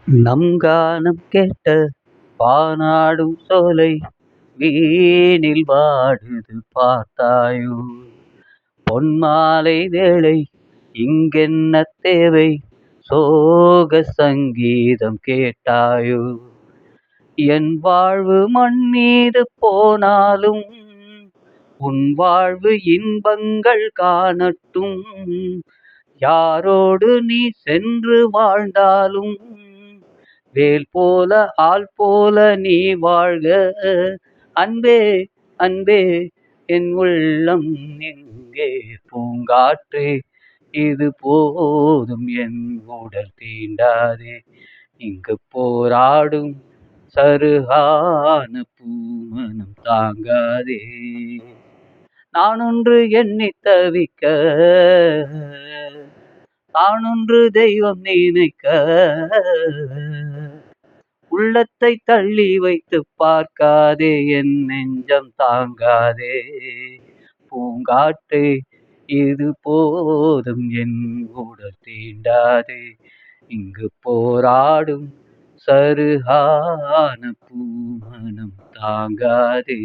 நம் கானம் கேட்ட பானாடும் சோலை வீணில் வாடுது பார்த்தாயோ? பொன்மாலை வேளை இங்கென்ன தேவை? சோக சங்கீதம் கேட்டாயோ? என் வாழ்வு மண் மீது போனாலும் உன் வாழ்வு இன்பங்கள் காணட்டும். யாரோடு நீ சென்று வாழ்ந்தாலும் வேல் போல ஆள் போல நீ வாழ்க. அன்பே அன்பே என் உள்ளம் எங்கே? பூங்காற்றே இது போதும், என் உடல் தீண்டாதே. இங்கு போராடும் சருகான பூமனம் தாங்காதே. நானொன்று எண்ணித் தவிக்க, தானொன்று தெய்வம் நினைக்க, உள்ளத்தை தள்ளி வைத்து பார்க்காதே, என் நெஞ்சம் தாங்காதே. பூங்காற்றே இது போதும், என் உடல் தீண்டாதே. இங்கு போராடும் சருகான பூமனம் தாங்காதே.